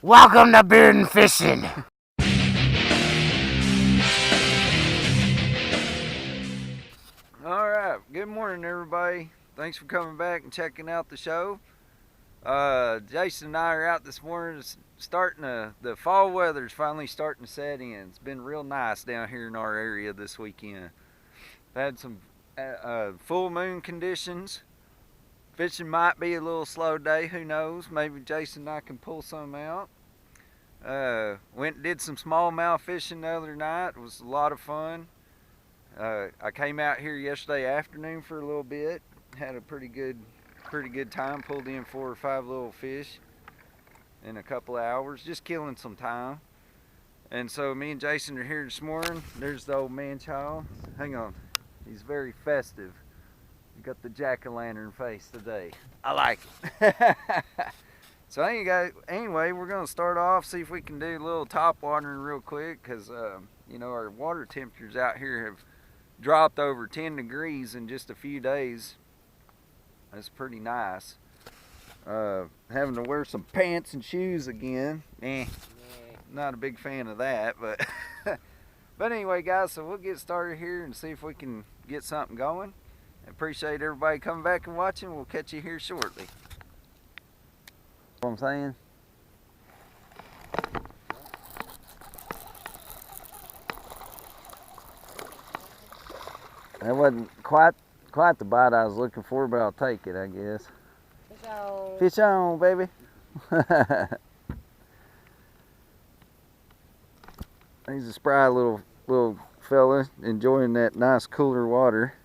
Welcome to Beard and Fishing. Alright, good morning everybody. Thanks for coming back and checking out the show. Jason and I are out this morning. It's starting the fall weather's finally starting to set in. It's been real nice down here in our area this weekend. Had some full moon conditions. Fishing might be a little slow day, who knows? Maybe Jason and I can pull some out. Went and did some smallmouth fishing the other night. It was a lot of fun. I came out here yesterday afternoon for a little bit. Had a pretty good time. Pulled in 4 or 5 little fish in a couple of hours, just killing some time. And so me and Jason are here this morning. There's the old manchild. Hang on, he's very festive. You got the jack-o'-lantern face today. I like it. So anyway, we're gonna start off, see if we can do a little top watering real quick, because you know, our water temperatures out here have dropped over 10 degrees in just a few days. That's pretty nice. Having to wear some pants and shoes again. Not a big fan of that, but but anyway, guys, so we'll get started here and see if we can get something going. Appreciate everybody coming back and watching. We'll catch you here shortly. What I'm saying? That wasn't quite the bite I was looking for, but I'll take it, I guess. Fish on. Fish on, baby. He's a spry little fella, enjoying that nice cooler water.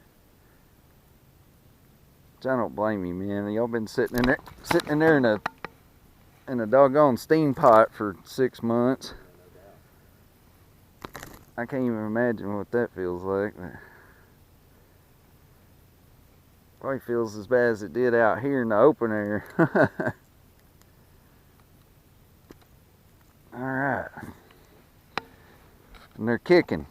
Which I don't blame you, man. Y'all been sitting in there in a doggone steam pot for 6 months. I can't even imagine what that feels like. Probably feels as bad as it did out here in the open air. Alright. And they're kicking.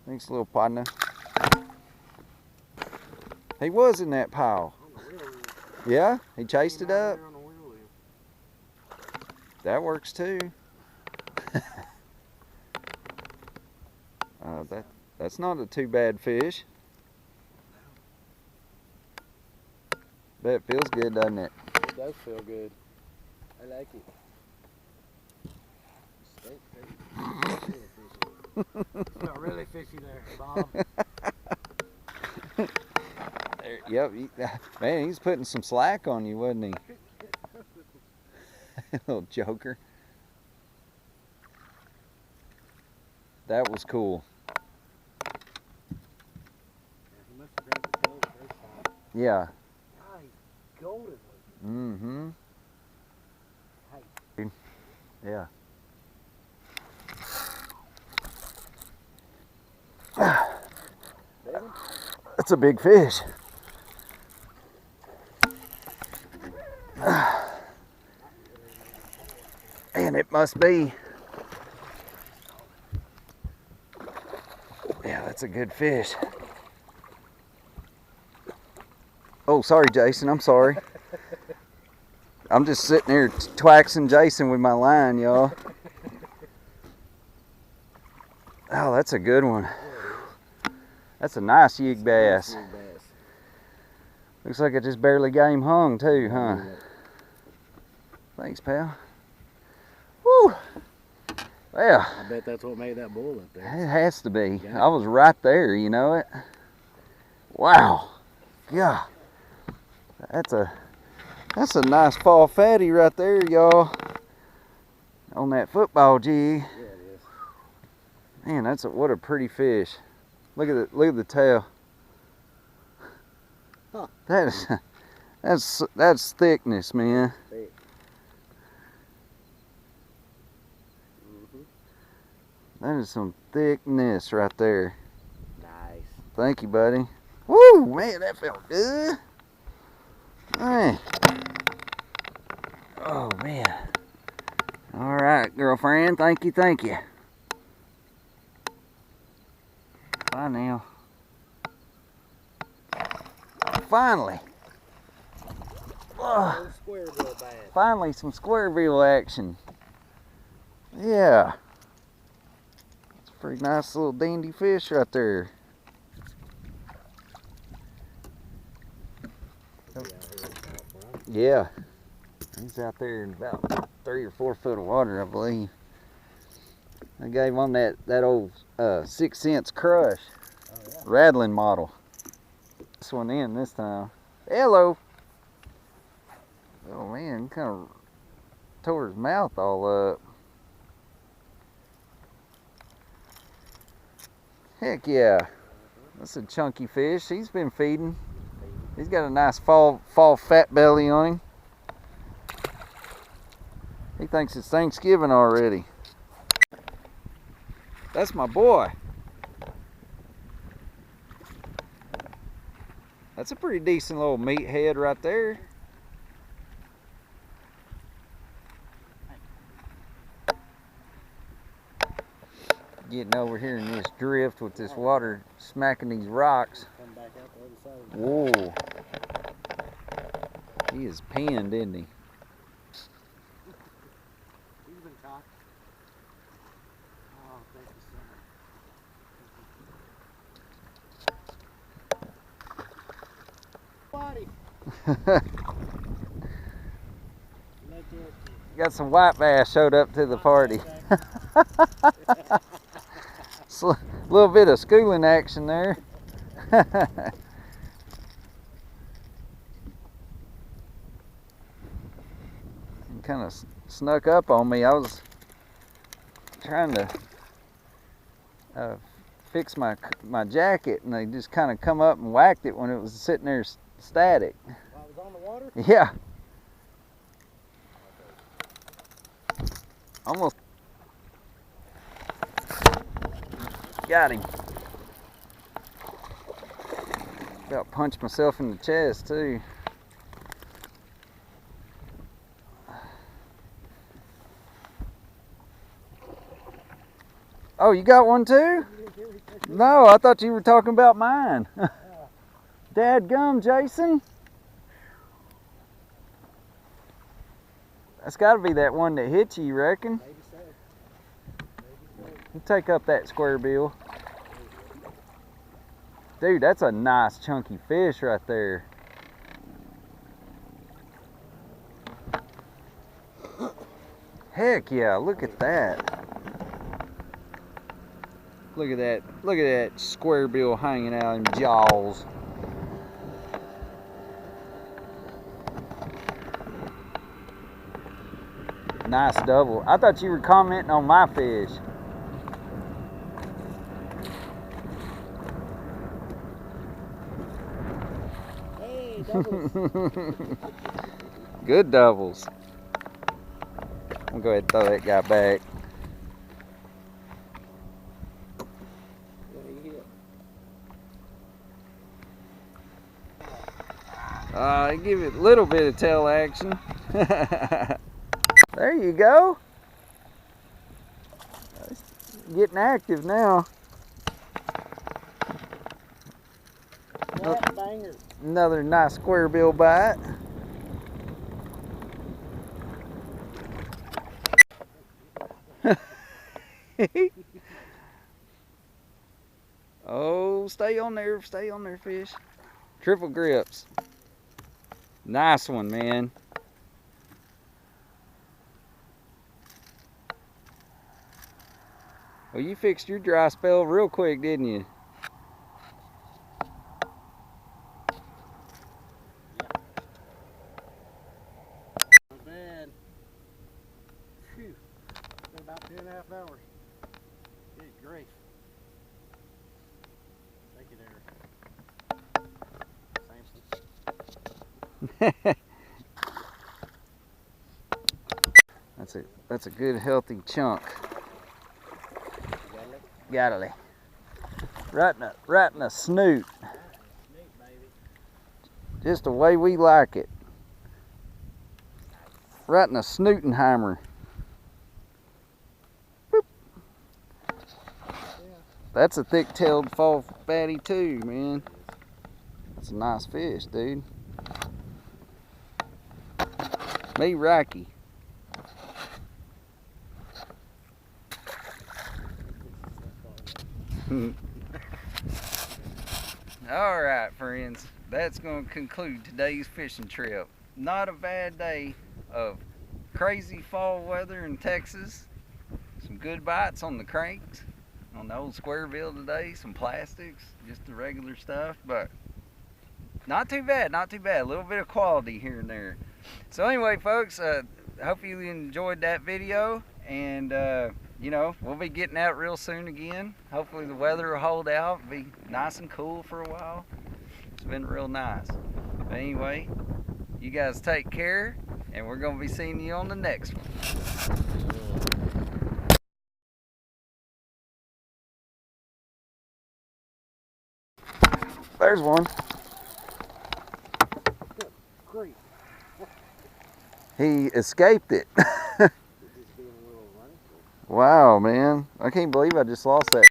Thanks, little partner. He was in that pile. Yeah? He chased it up? That works too. That's not a too bad fish. Bet it feels good, doesn't it? It does feel good. I like it. It's not really fishy there, Bob. Yep, man, he's putting some slack on you, wasn't he? Little joker. That was cool. He must have grabbed the tail the first time. Yeah. God, he's golden. Mm-hmm. Hey. Yeah. That's a big fish. And it must be. Yeah, that's a good fish. Oh, sorry, Jason. I'm sorry. I'm just sitting there twaxing Jason with my line, y'all. Oh, that's a good one. That's a nice yig bass. Looks like it just barely got him hung too, huh? Thanks, pal. Woo! Well, I bet that's what made that bull up there. It has to be. I was right there, you know it. Wow. Yeah. That's a nice fall fatty right there, y'all. On that football jig. Yeah, it is. Man, what a pretty fish. Look at the tail. Huh. That's thickness, man. Thick. That is some thickness right there. Nice. Thank you, buddy. Woo, man, that felt good. Man. Oh, man. All right, girlfriend. Thank you. Bye now. Finally. Squarebill bass. Finally some squarebill action. Yeah. It's a pretty nice little dandy fish right there. Yeah. He's out there in about 3 or 4 foot of water, I believe. I gave him that old 6 cents crush. Oh, yeah. Rattling model. This one in this time. Hello. Oh man, kind of tore his mouth all up. Heck yeah. That's a chunky fish. He's been feeding. He's got a nice fall fat belly on him. He thinks it's Thanksgiving already. That's my boy. That's a pretty decent little meathead right there. Getting over here in this drift with this water smacking these rocks. Come back out the other side. Whoa. He is pinned, isn't he? He's been caught. Oh, thank you so much. Got some white bass showed up to the party. A little bit of schooling action there. Kind of snuck up on me. I was trying to fix my jacket, and they just kind of come up and whacked it when it was sitting there static. While it was on the water? Yeah. Almost got him. About punched myself in the chest too. Oh, you got one too? No, I thought you were talking about mine. Dadgum, Jason. That's got to be that one that hit you reckon? Maybe so. Maybe so. You take up that squarebill. Dude, that's a nice chunky fish right there. Heck yeah, look at that. Look at that squarebill hanging out in jaws. Nice double. I thought you were commenting on my fish. Hey, doubles. Good doubles. I'm gonna go ahead and throw that guy back. Give it a little bit of tail action. There you go. Getting active now. Flat banger. Another nice squarebill bite. Oh, stay on there, fish. Triple grips. Nice one, man. Well, you fixed your dry spell real quick, didn't you? Not bad. Phew. Been about 2.5 hours. Good grief. Thank you there. That's a good healthy chunk. Got it. Right in the snoot. Just the way we like it. Right in the snootenheimer. Boop. That's a thick-tailed fall fatty too, man. That's a nice fish, dude. Me Rocky. All right, friends. That's going to conclude today's fishing trip. Not a bad day of crazy fall weather in Texas. Some good bites on the cranks, on the old squarebill today. Some plastics, just the regular stuff, but not too bad, not too bad. A little bit of quality here and there. So anyway, folks, hope you enjoyed that video, and you know, we'll be getting out real soon again. Hopefully the weather will hold out, be nice and cool for a while. It's been real nice. But anyway, you guys take care, and we're going to be seeing you on the next one. There's one. Great. He escaped it. Wow, man. I can't believe I just lost that.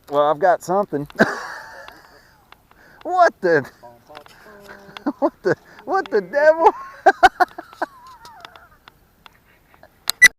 Well, I've got something. What the? What the devil?